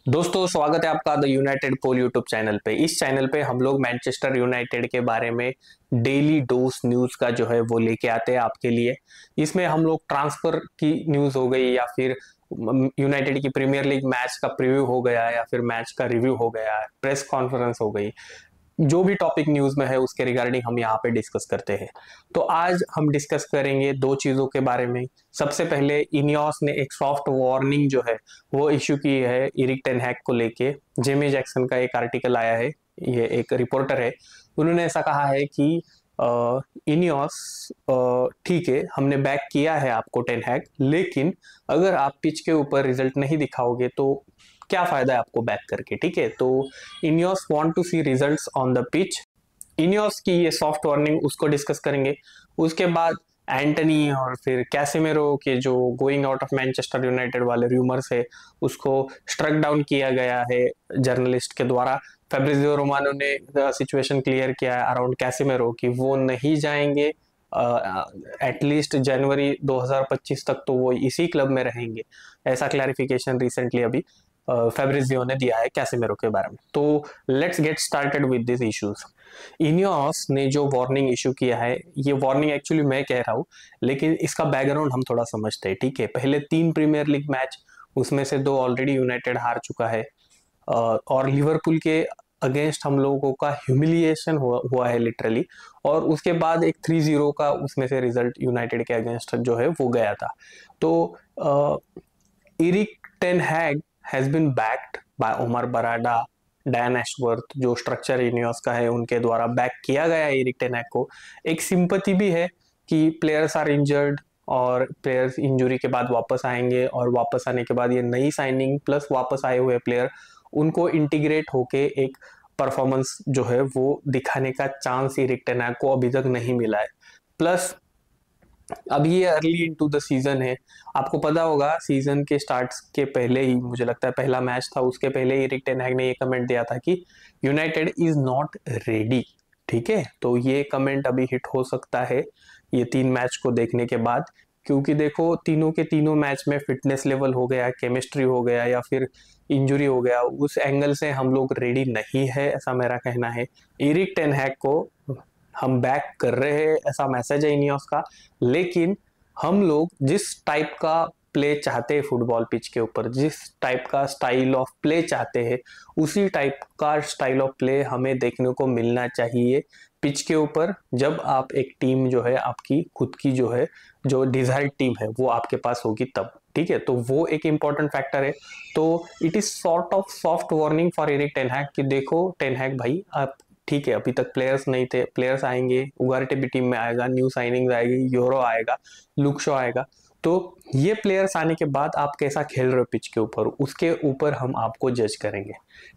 दोस्तों स्वागत है आपका the United pole YouTube channel पे। इस चैनल पे हम लोग मैनचेस्टर यूनाइटेड के बारे में डेली डोज न्यूज का जो है वो लेके आते हैं आपके लिए। इसमें हम लोग ट्रांसफर की न्यूज हो गई या फिर यूनाइटेड की प्रीमियर लीग मैच का प्रीव्यू हो गया या फिर मैच का रिव्यू हो गया, प्रेस कॉन्फ्रेंस हो गई, जो भी टॉपिक न्यूज में है उसके रिगार्डिंग हम यहाँ पे डिस्कस करते हैं। तो आज हम डिस्कस करेंगे दो चीजों के बारे में। सबसे पहले इनियोस ने एक सॉफ्ट वार्निंग जो है वो इश्यू की है इरिक टेन हैग को लेके। जेमी जैक्सन का एक आर्टिकल आया है, ये एक रिपोर्टर है, उन्होंने ऐसा कहा है कि इनियोस ठीक है, हमने बैक किया है आपको टेन हैग, लेकिन अगर आप पिच के ऊपर रिजल्ट नहीं दिखाओगे तो क्या फायदा है आपको बैक करके। ठीक है, तो INEOS want to see results on the pitch. INEOS की ये सॉफ्ट वार्निंग उसको डिस्कस करेंगे। उसके बाद एंटनी और फिर कैसेमेरो के जो going out of Manchester United वाले रूमर्स है उसको स्ट्रक डाउन किया गया है जर्नलिस्ट के द्वारा। फेब्रिजियो रोमानो ने सिचुएशन क्लियर किया है अराउंड कैसेमेरो कि वो नहीं जाएंगे, एटलीस्ट जनवरी 2025 तक तो वो इसी क्लब में रहेंगे। ऐसा क्लैरिफिकेशन रिसेंटली अभी फेब्रिजियो ने दिया है कैसेमेरो के बारे में। तो let's get started with this issues. Ineos ने जो वार्निंग इशू किया है, ये वार्निंग एक्चुअली मैं कह रहा हूँ, लेकिन इसका बैकग्राउंड हम थोड़ा समझते हैं। ठीक है, पहले 3 प्रीमियर लीग मैच, उसमें से 2 ऑलरेडी यूनाइटेड हार चुका है, और लिवरपूल के अगेंस्ट हम लोगों का ह्यूमिलिएशन हुआ है लिटरली, और उसके बाद एक 3-0 का उसमें से रिजल्ट यूनाइटेड के अगेंस्ट जो है वो गया था। तो Erik ten Hag has been backed by Omar Berrada, Dan Ashworth, जो स्ट्रक्चर इनियोस का है उनके द्वारा बैक किया गया है इरिक टेन हैग को। एक सिंपैथी भी है कि प्लेयर्स आर इंजर्ड और प्लेयर्स इंजरी के बाद वापस आएंगे, और वापस आने के बाद ये नई साइनिंग प्लस वापस आए हुए प्लेयर उनको इंटीग्रेट होके एक परफॉर्मेंस जो है वो दिखाने का चांस इरिक टेन हैग को अभी तक नहीं मिला है। प्लस अब ये अर्ली इनटू द सीजन है, आपको पता होगा सीजन के स्टार्ट के पहले ही, मुझे लगता है पहला मैच था उसके पहले ही इरिक टेन हैग ने ये कमेंट दिया था कि यूनाइटेड इज नॉट रेडी। ठीक है, तो ये कमेंट अभी हिट हो सकता है ये 3 मैच को देखने के बाद, क्योंकि देखो तीनों के तीनों मैच में फिटनेस लेवल हो गया, केमिस्ट्री हो गया या फिर इंजरी हो गया, उस एंगल से हम लोग रेडी नहीं है, ऐसा मेरा कहना है। इरिक टेन हैग को हम बैक कर रहे हैं ऐसा मैसेज है इनियोस का, लेकिन हम लोग जिस टाइप का प्ले चाहते हैं फुटबॉल पिच के ऊपर, जिस टाइप का स्टाइल ऑफ प्ले चाहते हैं, उसी टाइप का स्टाइल ऑफ प्ले हमें देखने को मिलना चाहिए पिच के ऊपर, जब आप एक टीम जो है आपकी खुद की जो है, जो डिजायर्ड टीम है वो आपके पास होगी तब। ठीक है, तो वो एक इंपॉर्टेंट फैक्टर है। तो it is sort of soft warning for Erik ten Hag कि देखो टेन हैग भाई, आप ठीक है अभी तक प्लेयर्स नहीं थे, प्लेयर्स आएंगे, उगार्टे भी टीम में आएगा, न्यू साइनिंग आएगी, यूरो आएगा, लुक शो आएगा, तो ये प्लेयर्स आने के बाद आप कैसा खेल रहे हो पिच के ऊपर, उसके ऊपर हम आपको जज करेंगे।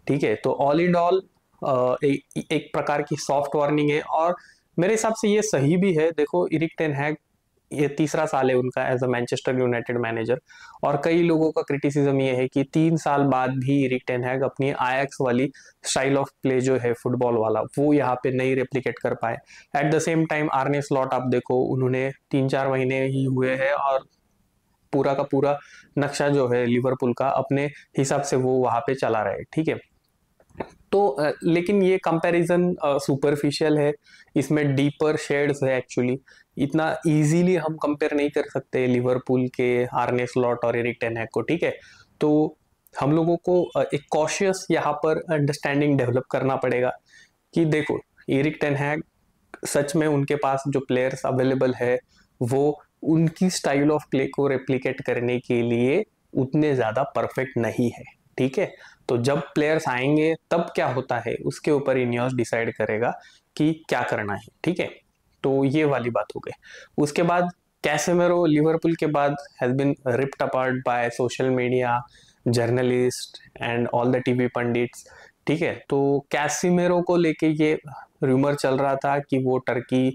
ठीक है, तो ऑल इन ऑल एक प्रकार की सॉफ्ट वार्निंग है, और मेरे हिसाब से ये सही भी है। देखो इरिक टेन हैग, ये तीसरा साल है उनका as a Manchester United manager, और कई लोगों का क्रिटिसिज्म ये है कि 3 साल बाद भी इरिक टेन हैग अपनी आयक्स वाली स्टाइल ऑफ प्ले जो है फुटबॉल वाला वो यहाँ पे नहीं रेप्लिकेट कर पाए। At the same time आर्ने slot आप देखो, उन्होंने 3-4 महीने ही हुए हैं और पूरा का पूरा नक्शा जो है लिवरपूल का अपने हिसाब से वो वहां पे चला रहे। ठीक है, तो लेकिन ये कंपैरिजन सुपरफिशियल है, इसमें डीपर शेड्स है एक्चुअली। इतना इजीली हम कंपेयर नहीं कर सकते लिवरपूल के आर्ने स्लॉट और एरिक टेन हैग को। ठीक है, तो हम लोगों को एक कॉशियस यहाँ पर अंडरस्टैंडिंग डेवलप करना पड़ेगा कि देखो एरिक टेन हैग सच में उनके पास जो प्लेयर्स अवेलेबल है वो उनकी स्टाइल ऑफ प्ले को रेप्लिकेट करने के लिए उतने ज्यादा परफेक्ट नहीं है। ठीक है, तो जब प्लेयर्स आएंगे तब क्या होता है उसके ऊपर इनियोस डिसाइड करेगा कि क्या करना है। ठीक है, तो ये वाली बात हो गई। उसके बाद कैसेमेरो लिवरपूल के बाद has been ripped apart by social media, journalist and all the TV pundits. ठीक है, तो कैसेमेरो को लेके ये रूमर चल रहा था कि वो टर्की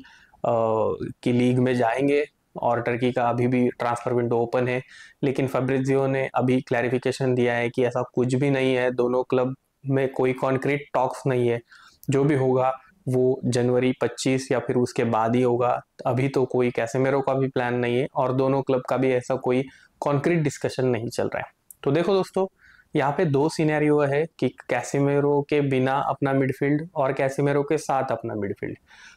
की लीग में जाएंगे, और टर्की का अभी भी ट्रांसफर विंडो ओपन है, लेकिन फैब्रिजियो ने अभी क्लैरिफिकेशन दिया है कि ऐसा कुछ भी नहीं है, दोनों क्लब में कोई कॉन्क्रीट टॉक्स नहीं है, जो भी होगा वो जनवरी 25 या फिर उसके बाद ही होगा। अभी तो कोई कैसेमेरो का भी प्लान नहीं है और दोनों क्लब का भी ऐसा कोई कॉन्क्रीट डिस्कशन नहीं चल रहा है। तो देखो दोस्तों, यहाँ पे दो सिनेरियो है कि कैसिमेरो के बिना अपना मिडफील्ड और कैसिमेरो के साथ अपना मिडफील्ड।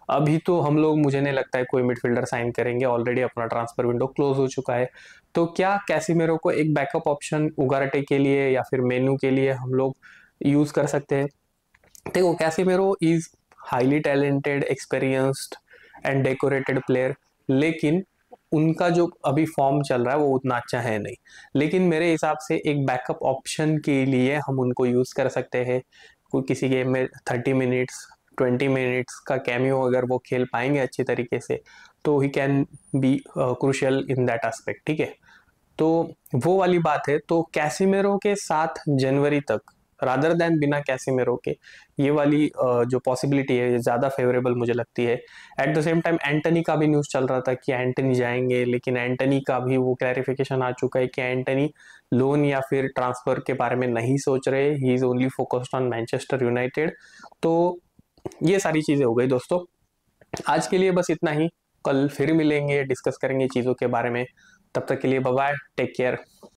अभी तो हम लोग, मुझे नहीं लगता है कोई मिडफील्डर साइन करेंगे, ऑलरेडी अपना ट्रांसफर विंडो क्लोज हो चुका है। तो क्या कैसिमेरो को एक बैकअप ऑप्शन उगारटे के लिए या फिर मेनू के लिए हम लोग यूज कर सकते हैं? देखो, Casemiro is highly talented, experienced and decorated player, लेकिन उनका जो अभी फॉर्म चल रहा है वो उतना अच्छा है नहीं। लेकिन मेरे हिसाब से एक बैकअप ऑप्शन के लिए हम उनको यूज कर सकते हैं। कोई किसी गेम में 30 मिनट्स, 20 मिनट्स का कैमियो अगर वो खेल पाएंगे अच्छी तरीके से, तो he can be crucial in that aspect, ठीक है। तो वो वाली बात है। तो कैसिमेरो के साथ जनवरी तक, रादर देन बिना कैसिमेरो के, ये वाली जो पॉसिबिलिटी है ये ज्यादा फेवरेबल मुझे लगती है। At the same time Antony का भी न्यूज चल रहा था कि एंटनी जाएंगे, लेकिन एंटनी का भी वो क्लैरिफिकेशन आ चुका है कि एंटनी लोन या फिर ट्रांसफर के बारे में नहीं सोच रहे, he is only focused on Manchester United. तो ये सारी चीजें हो गई दोस्तों। आज के लिए बस इतना ही। कल फिर मिलेंगे, डिस्कस करेंगे चीजों के बारे में। तब तक के लिए बाय बाय, टेक केयर।